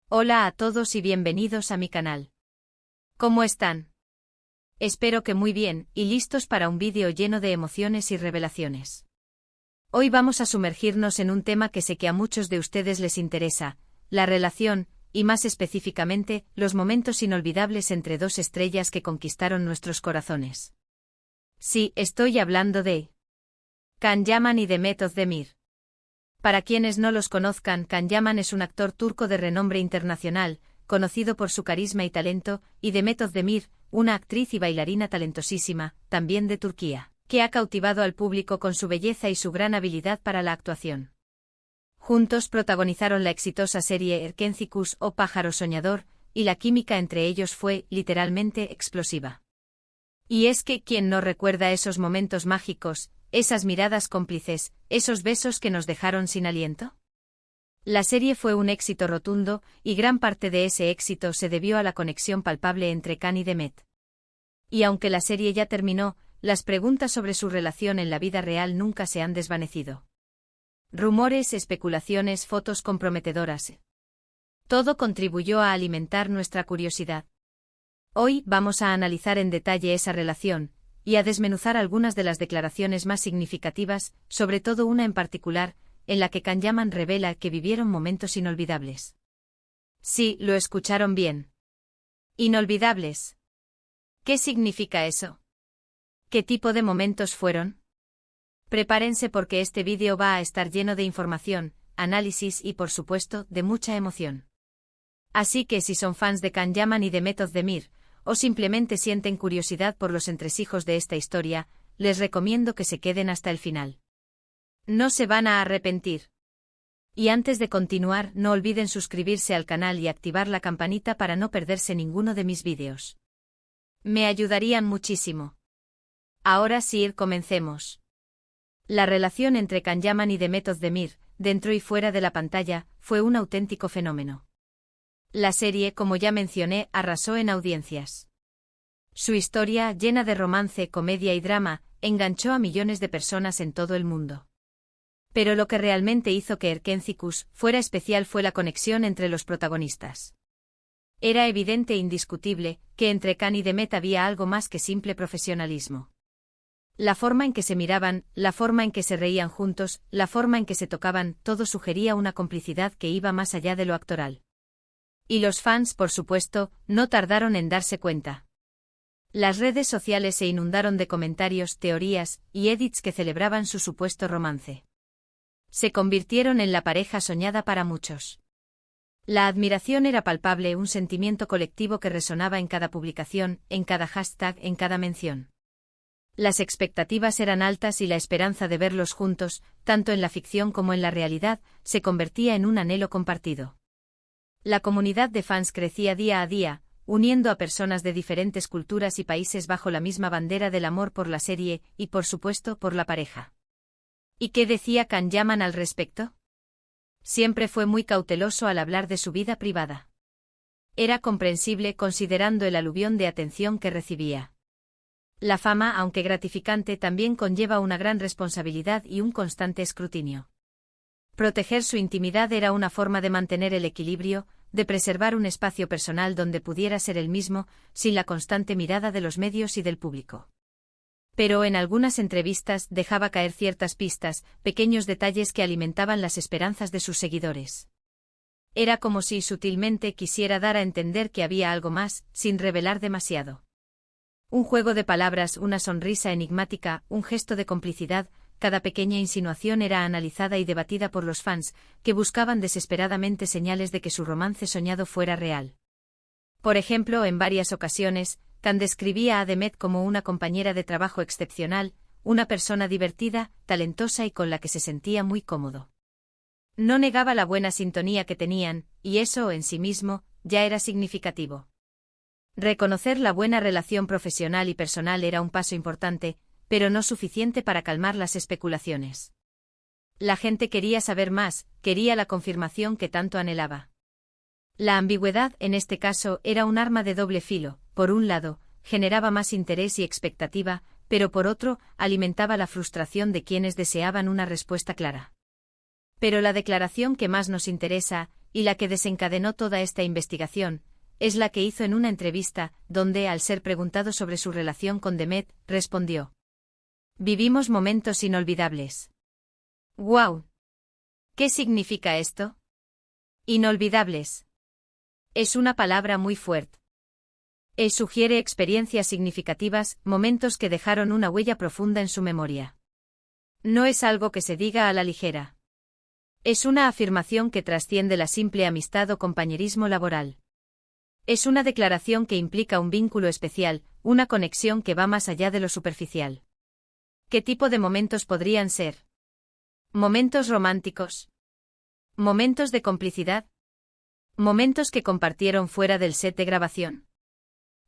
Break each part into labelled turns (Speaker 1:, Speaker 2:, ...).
Speaker 1: Hola a todos y bienvenidos a mi canal. ¿Cómo están? Espero que muy bien y listos para un vídeo lleno de emociones y revelaciones. Hoy vamos a sumergirnos en un tema que sé que a muchos de ustedes les interesa, la relación, y más específicamente, los momentos inolvidables entre dos estrellas que conquistaron nuestros corazones. Sí, estoy hablando de Can Yaman y Demet Özdemir. Para quienes no los conozcan, Can Yaman es un actor turco de renombre internacional, conocido por su carisma y talento, y Demet Özdemir, una actriz y bailarina talentosísima, también de Turquía, que ha cautivado al público con su belleza y su gran habilidad para la actuación. Juntos protagonizaron la exitosa serie Erkencikus o Pájaro Soñador, y la química entre ellos fue, literalmente, explosiva. Y es que, ¿quién no recuerda esos momentos mágicos, esas miradas cómplices, esos besos que nos dejaron sin aliento? La serie fue un éxito rotundo, y gran parte de ese éxito se debió a la conexión palpable entre Can y Demet. Y aunque la serie ya terminó, las preguntas sobre su relación en la vida real nunca se han desvanecido. Rumores, especulaciones, fotos comprometedoras. Todo contribuyó a alimentar nuestra curiosidad. Hoy vamos a analizar en detalle esa relación, y a desmenuzar algunas de las declaraciones más significativas, sobre todo una en particular, en la que Can Yaman revela que vivieron momentos inolvidables. Sí, lo escucharon bien. Inolvidables. ¿Qué significa eso? ¿Qué tipo de momentos fueron? Prepárense porque este vídeo va a estar lleno de información, análisis y por supuesto, de mucha emoción. Así que si son fans de Can Yaman y Demet Özdemir, o simplemente sienten curiosidad por los entresijos de esta historia, les recomiendo que se queden hasta el final. No se van a arrepentir. Y antes de continuar, no olviden suscribirse al canal y activar la campanita para no perderse ninguno de mis vídeos. Me ayudarían muchísimo. Ahora sí, comencemos. La relación entre Can Yaman y Demet Özdemir, dentro y fuera de la pantalla, fue un auténtico fenómeno. La serie, como ya mencioné, arrasó en audiencias. Su historia, llena de romance, comedia y drama, enganchó a millones de personas en todo el mundo. Pero lo que realmente hizo que Erkencikus fuera especial fue la conexión entre los protagonistas. Era evidente e indiscutible que entre Can y Demet había algo más que simple profesionalismo. La forma en que se miraban, la forma en que se reían juntos, la forma en que se tocaban, todo sugería una complicidad que iba más allá de lo actoral. Y los fans, por supuesto, no tardaron en darse cuenta. Las redes sociales se inundaron de comentarios, teorías y edits que celebraban su supuesto romance. Se convirtieron en la pareja soñada para muchos. La admiración era palpable, un sentimiento colectivo que resonaba en cada publicación, en cada hashtag, en cada mención. Las expectativas eran altas y la esperanza de verlos juntos, tanto en la ficción como en la realidad, se convertía en un anhelo compartido. La comunidad de fans crecía día a día, uniendo a personas de diferentes culturas y países bajo la misma bandera del amor por la serie y, por supuesto, por la pareja. ¿Y qué decía Can Yaman al respecto? Siempre fue muy cauteloso al hablar de su vida privada. Era comprensible considerando el aluvión de atención que recibía. La fama, aunque gratificante, también conlleva una gran responsabilidad y un constante escrutinio. Proteger su intimidad era una forma de mantener el equilibrio, de preservar un espacio personal donde pudiera ser él mismo, sin la constante mirada de los medios y del público. Pero en algunas entrevistas dejaba caer ciertas pistas, pequeños detalles que alimentaban las esperanzas de sus seguidores. Era como si sutilmente quisiera dar a entender que había algo más, sin revelar demasiado. Un juego de palabras, una sonrisa enigmática, un gesto de complicidad, cada pequeña insinuación era analizada y debatida por los fans, que buscaban desesperadamente señales de que su romance soñado fuera real. Por ejemplo, en varias ocasiones, Can describía a Demet como una compañera de trabajo excepcional, una persona divertida, talentosa y con la que se sentía muy cómodo. No negaba la buena sintonía que tenían, y eso, en sí mismo, ya era significativo. Reconocer la buena relación profesional y personal era un paso importante, pero no suficiente para calmar las especulaciones. La gente quería saber más, quería la confirmación que tanto anhelaba. La ambigüedad, en este caso, era un arma de doble filo. Por un lado, generaba más interés y expectativa, pero por otro, alimentaba la frustración de quienes deseaban una respuesta clara. Pero la declaración que más nos interesa, y la que desencadenó toda esta investigación, es la que hizo en una entrevista, donde, al ser preguntado sobre su relación con Demet, respondió: «Vivimos momentos inolvidables». ¡Guau! ¿Qué significa esto? Inolvidables. Es una palabra muy fuerte. Sugiere experiencias significativas, momentos que dejaron una huella profunda en su memoria. No es algo que se diga a la ligera. Es una afirmación que trasciende la simple amistad o compañerismo laboral. Es una declaración que implica un vínculo especial, una conexión que va más allá de lo superficial. ¿Qué tipo de momentos podrían ser? ¿Momentos románticos? ¿Momentos de complicidad? ¿Momentos que compartieron fuera del set de grabación?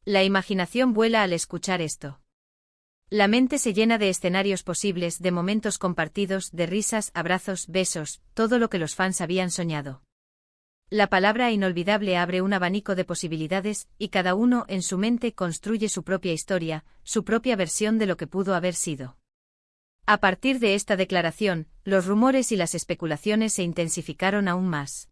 Speaker 1: La imaginación vuela al escuchar esto. La mente se llena de escenarios posibles, de momentos compartidos, de risas, abrazos, besos, todo lo que los fans habían soñado. La palabra inolvidable abre un abanico de posibilidades, y cada uno en su mente construye su propia historia, su propia versión de lo que pudo haber sido. A partir de esta declaración, los rumores y las especulaciones se intensificaron aún más.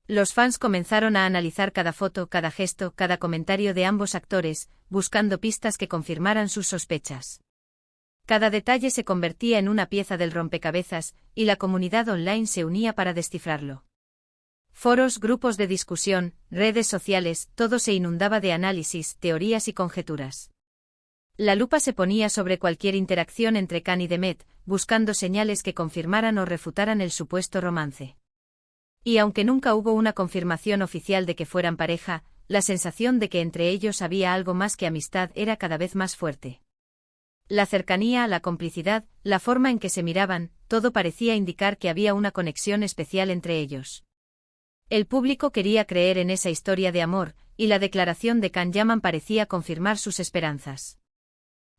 Speaker 1: Los fans comenzaron a analizar cada foto, cada gesto, cada comentario de ambos actores, buscando pistas que confirmaran sus sospechas. Cada detalle se convertía en una pieza del rompecabezas, y la comunidad online se unía para descifrarlo. Foros, grupos de discusión, redes sociales, todo se inundaba de análisis, teorías y conjeturas. La lupa se ponía sobre cualquier interacción entre Can y Demet, buscando señales que confirmaran o refutaran el supuesto romance. Y aunque nunca hubo una confirmación oficial de que fueran pareja, la sensación de que entre ellos había algo más que amistad era cada vez más fuerte. La cercanía, la complicidad, la forma en que se miraban, todo parecía indicar que había una conexión especial entre ellos. El público quería creer en esa historia de amor, y la declaración de Can Yaman parecía confirmar sus esperanzas.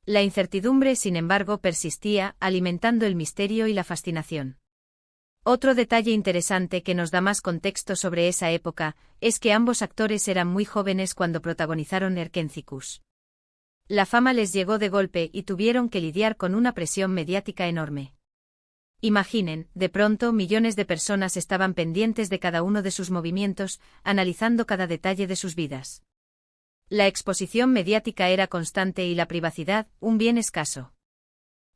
Speaker 1: La incertidumbre, sin embargo, persistía, alimentando el misterio y la fascinación. Otro detalle interesante que nos da más contexto sobre esa época, es que ambos actores eran muy jóvenes cuando protagonizaron Erkentzikos. La fama les llegó de golpe y tuvieron que lidiar con una presión mediática enorme. Imaginen, de pronto millones de personas estaban pendientes de cada uno de sus movimientos, analizando cada detalle de sus vidas. La exposición mediática era constante y la privacidad, un bien escaso.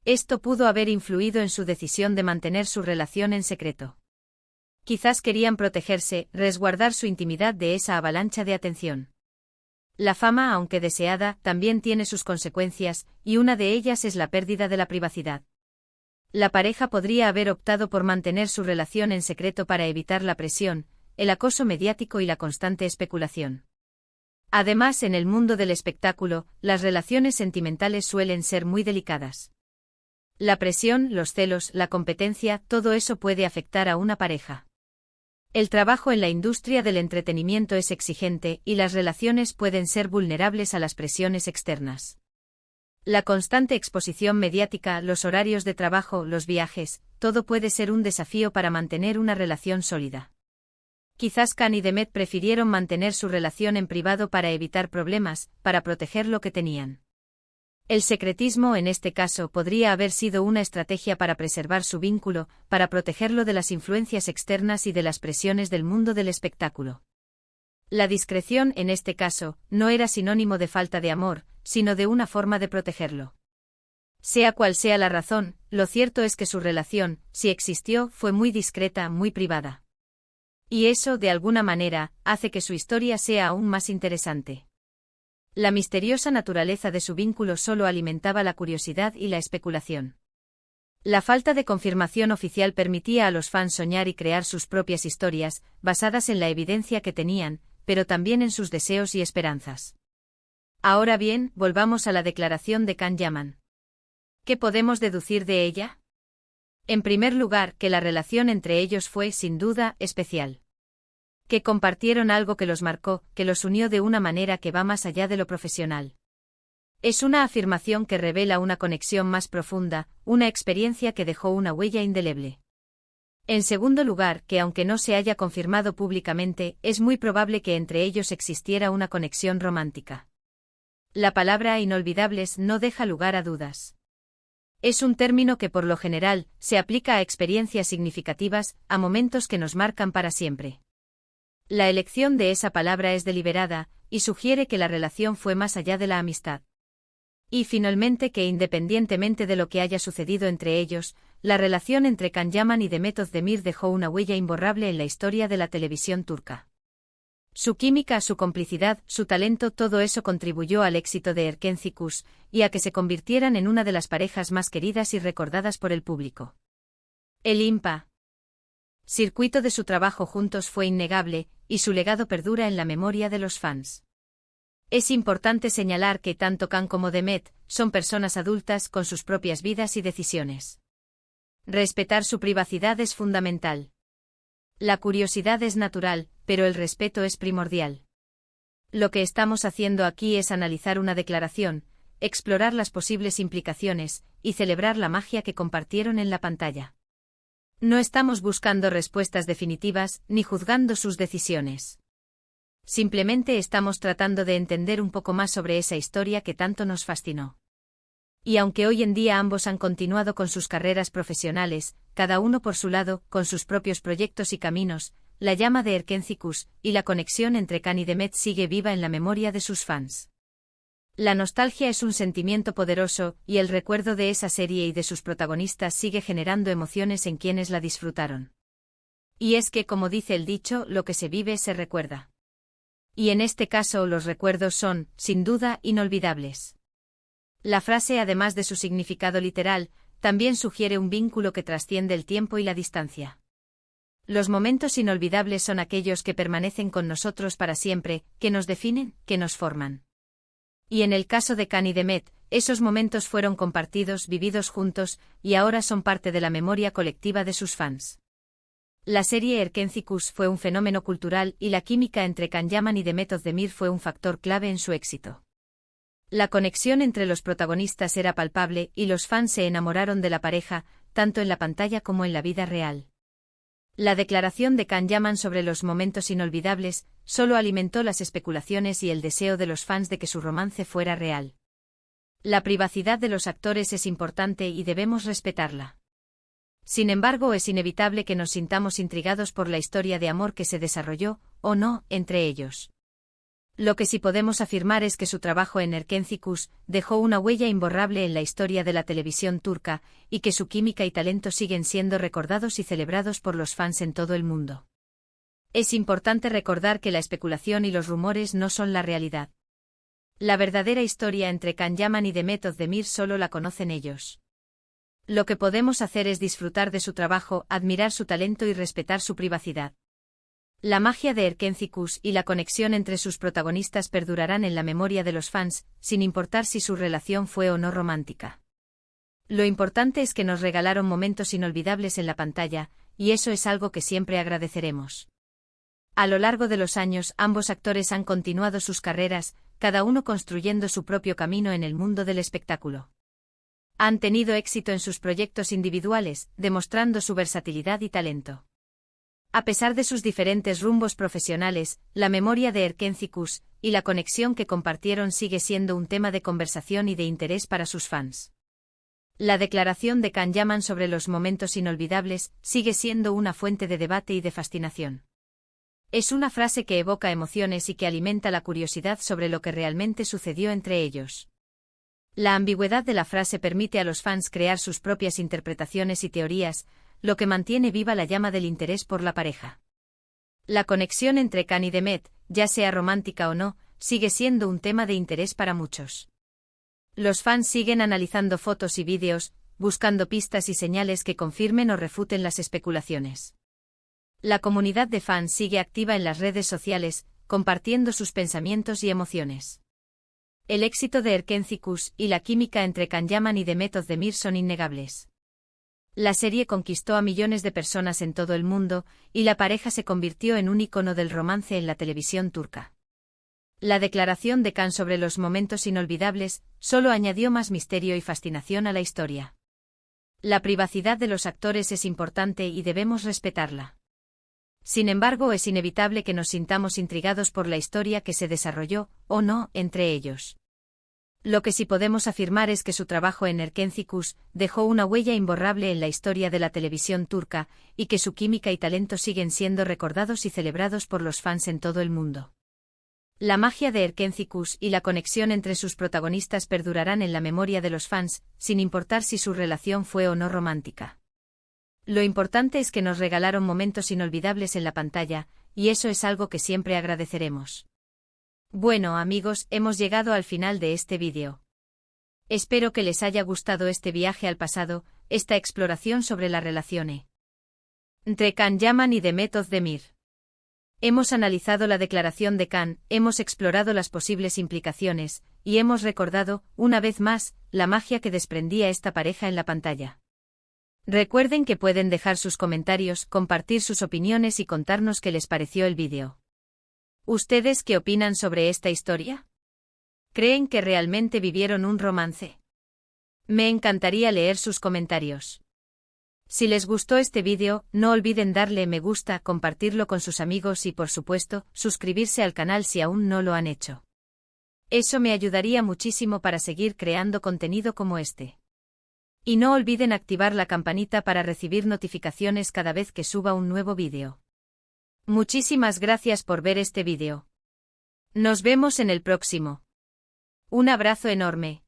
Speaker 1: Esto pudo haber influido en su decisión de mantener su relación en secreto. Quizás querían protegerse, resguardar su intimidad de esa avalancha de atención. La fama, aunque deseada, también tiene sus consecuencias, y una de ellas es la pérdida de la privacidad. La pareja podría haber optado por mantener su relación en secreto para evitar la presión, el acoso mediático y la constante especulación. Además, en el mundo del espectáculo, las relaciones sentimentales suelen ser muy delicadas. La presión, los celos, la competencia, todo eso puede afectar a una pareja. El trabajo en la industria del entretenimiento es exigente y las relaciones pueden ser vulnerables a las presiones externas. La constante exposición mediática, los horarios de trabajo, los viajes, todo puede ser un desafío para mantener una relación sólida. Quizás Can y Demet prefirieron mantener su relación en privado para evitar problemas, para proteger lo que tenían. El secretismo en este caso podría haber sido una estrategia para preservar su vínculo, para protegerlo de las influencias externas y de las presiones del mundo del espectáculo. La discreción, en este caso, no era sinónimo de falta de amor, sino de una forma de protegerlo. Sea cual sea la razón, lo cierto es que su relación, si existió, fue muy discreta, muy privada. Y eso, de alguna manera, hace que su historia sea aún más interesante. La misteriosa naturaleza de su vínculo solo alimentaba la curiosidad y la especulación. La falta de confirmación oficial permitía a los fans soñar y crear sus propias historias, basadas en la evidencia que tenían, pero también en sus deseos y esperanzas. Ahora bien, volvamos a la declaración de Can Yaman. ¿Qué podemos deducir de ella? En primer lugar, que la relación entre ellos fue, sin duda, especial. Que compartieron algo que los marcó, que los unió de una manera que va más allá de lo profesional. Es una afirmación que revela una conexión más profunda, una experiencia que dejó una huella indeleble. En segundo lugar, que aunque no se haya confirmado públicamente, es muy probable que entre ellos existiera una conexión romántica. La palabra inolvidables no deja lugar a dudas. Es un término que por lo general se aplica a experiencias significativas, a momentos que nos marcan para siempre. La elección de esa palabra es deliberada, y sugiere que la relación fue más allá de la amistad. Y finalmente que independientemente de lo que haya sucedido entre ellos, la relación entre Can Yaman y Demet Özdemir dejó una huella imborrable en la historia de la televisión turca. Su química, su complicidad, su talento, todo eso contribuyó al éxito de Erkenci Kuş, y a que se convirtieran en una de las parejas más queridas y recordadas por el público. El IMPA circuito de su trabajo juntos fue innegable, y su legado perdura en la memoria de los fans. Es importante señalar que tanto Can como Demet son personas adultas con sus propias vidas y decisiones. Respetar su privacidad es fundamental. La curiosidad es natural, pero el respeto es primordial. Lo que estamos haciendo aquí es analizar una declaración, explorar las posibles implicaciones, y celebrar la magia que compartieron en la pantalla. No estamos buscando respuestas definitivas, ni juzgando sus decisiones. Simplemente estamos tratando de entender un poco más sobre esa historia que tanto nos fascinó. Y aunque hoy en día ambos han continuado con sus carreras profesionales, cada uno por su lado, con sus propios proyectos y caminos, la llama de Erkenci Kuş y la conexión entre Can y Demet sigue viva en la memoria de sus fans. La nostalgia es un sentimiento poderoso, y el recuerdo de esa serie y de sus protagonistas sigue generando emociones en quienes la disfrutaron. Y es que, como dice el dicho, lo que se vive se recuerda. Y en este caso los recuerdos son, sin duda, inolvidables. La frase, además de su significado literal, también sugiere un vínculo que trasciende el tiempo y la distancia. Los momentos inolvidables son aquellos que permanecen con nosotros para siempre, que nos definen, que nos forman. Y en el caso de Can y Demet, esos momentos fueron compartidos, vividos juntos, y ahora son parte de la memoria colectiva de sus fans. La serie Erkenci Kuş fue un fenómeno cultural y la química entre Can Yaman y Demet Özdemir fue un factor clave en su éxito. La conexión entre los protagonistas era palpable y los fans se enamoraron de la pareja, tanto en la pantalla como en la vida real. La declaración de Can Yaman sobre los momentos inolvidables solo alimentó las especulaciones y el deseo de los fans de que su romance fuera real. La privacidad de los actores es importante y debemos respetarla. Sin embargo, es inevitable que nos sintamos intrigados por la historia de amor que se desarrolló, o no, entre ellos. Lo que sí podemos afirmar es que su trabajo en Erkenci Kuş dejó una huella imborrable en la historia de la televisión turca, y que su química y talento siguen siendo recordados y celebrados por los fans en todo el mundo. Es importante recordar que la especulación y los rumores no son la realidad. La verdadera historia entre Can Yaman y Demet Özdemir solo la conocen ellos. Lo que podemos hacer es disfrutar de su trabajo, admirar su talento y respetar su privacidad. La magia de Erkenci Kuş y la conexión entre sus protagonistas perdurarán en la memoria de los fans, sin importar si su relación fue o no romántica. Lo importante es que nos regalaron momentos inolvidables en la pantalla, y eso es algo que siempre agradeceremos. A lo largo de los años, ambos actores han continuado sus carreras, cada uno construyendo su propio camino en el mundo del espectáculo. Han tenido éxito en sus proyectos individuales, demostrando su versatilidad y talento. A pesar de sus diferentes rumbos profesionales, la memoria de Erkenci Kuş y la conexión que compartieron sigue siendo un tema de conversación y de interés para sus fans. La declaración de Can Yaman sobre los momentos inolvidables sigue siendo una fuente de debate y de fascinación. Es una frase que evoca emociones y que alimenta la curiosidad sobre lo que realmente sucedió entre ellos. La ambigüedad de la frase permite a los fans crear sus propias interpretaciones y teorías, lo que mantiene viva la llama del interés por la pareja. La conexión entre Can y Demet, ya sea romántica o no, sigue siendo un tema de interés para muchos. Los fans siguen analizando fotos y vídeos, buscando pistas y señales que confirmen o refuten las especulaciones. La comunidad de fans sigue activa en las redes sociales, compartiendo sus pensamientos y emociones. El éxito de Erkenci Kuş y la química entre Can Yaman y Demet Özdemir son innegables. La serie conquistó a millones de personas en todo el mundo, y la pareja se convirtió en un ícono del romance en la televisión turca. La declaración de Can sobre los momentos inolvidables solo añadió más misterio y fascinación a la historia. La privacidad de los actores es importante y debemos respetarla. Sin embargo, es inevitable que nos sintamos intrigados por la historia que se desarrolló, o no, entre ellos. Lo que sí podemos afirmar es que su trabajo en Erkenzicus dejó una huella imborrable en la historia de la televisión turca, y que su química y talento siguen siendo recordados y celebrados por los fans en todo el mundo. La magia de Erkenzicus y la conexión entre sus protagonistas perdurarán en la memoria de los fans, sin importar si su relación fue o no romántica. Lo importante es que nos regalaron momentos inolvidables en la pantalla, y eso es algo que siempre agradeceremos. Bueno amigos, hemos llegado al final de este vídeo. Espero que les haya gustado este viaje al pasado, esta exploración sobre la relación entre Can Yaman y Demet Özdemir. Hemos analizado la declaración de Can, hemos explorado las posibles implicaciones, y hemos recordado, una vez más, la magia que desprendía esta pareja en la pantalla. Recuerden que pueden dejar sus comentarios, compartir sus opiniones y contarnos qué les pareció el vídeo. ¿Ustedes qué opinan sobre esta historia? ¿Creen que realmente vivieron un romance? Me encantaría leer sus comentarios. Si les gustó este vídeo, no olviden darle me gusta, compartirlo con sus amigos y por supuesto, suscribirse al canal si aún no lo han hecho. Eso me ayudaría muchísimo para seguir creando contenido como este. Y no olviden activar la campanita para recibir notificaciones cada vez que suba un nuevo vídeo. Muchísimas gracias por ver este vídeo. Nos vemos en el próximo. Un abrazo enorme.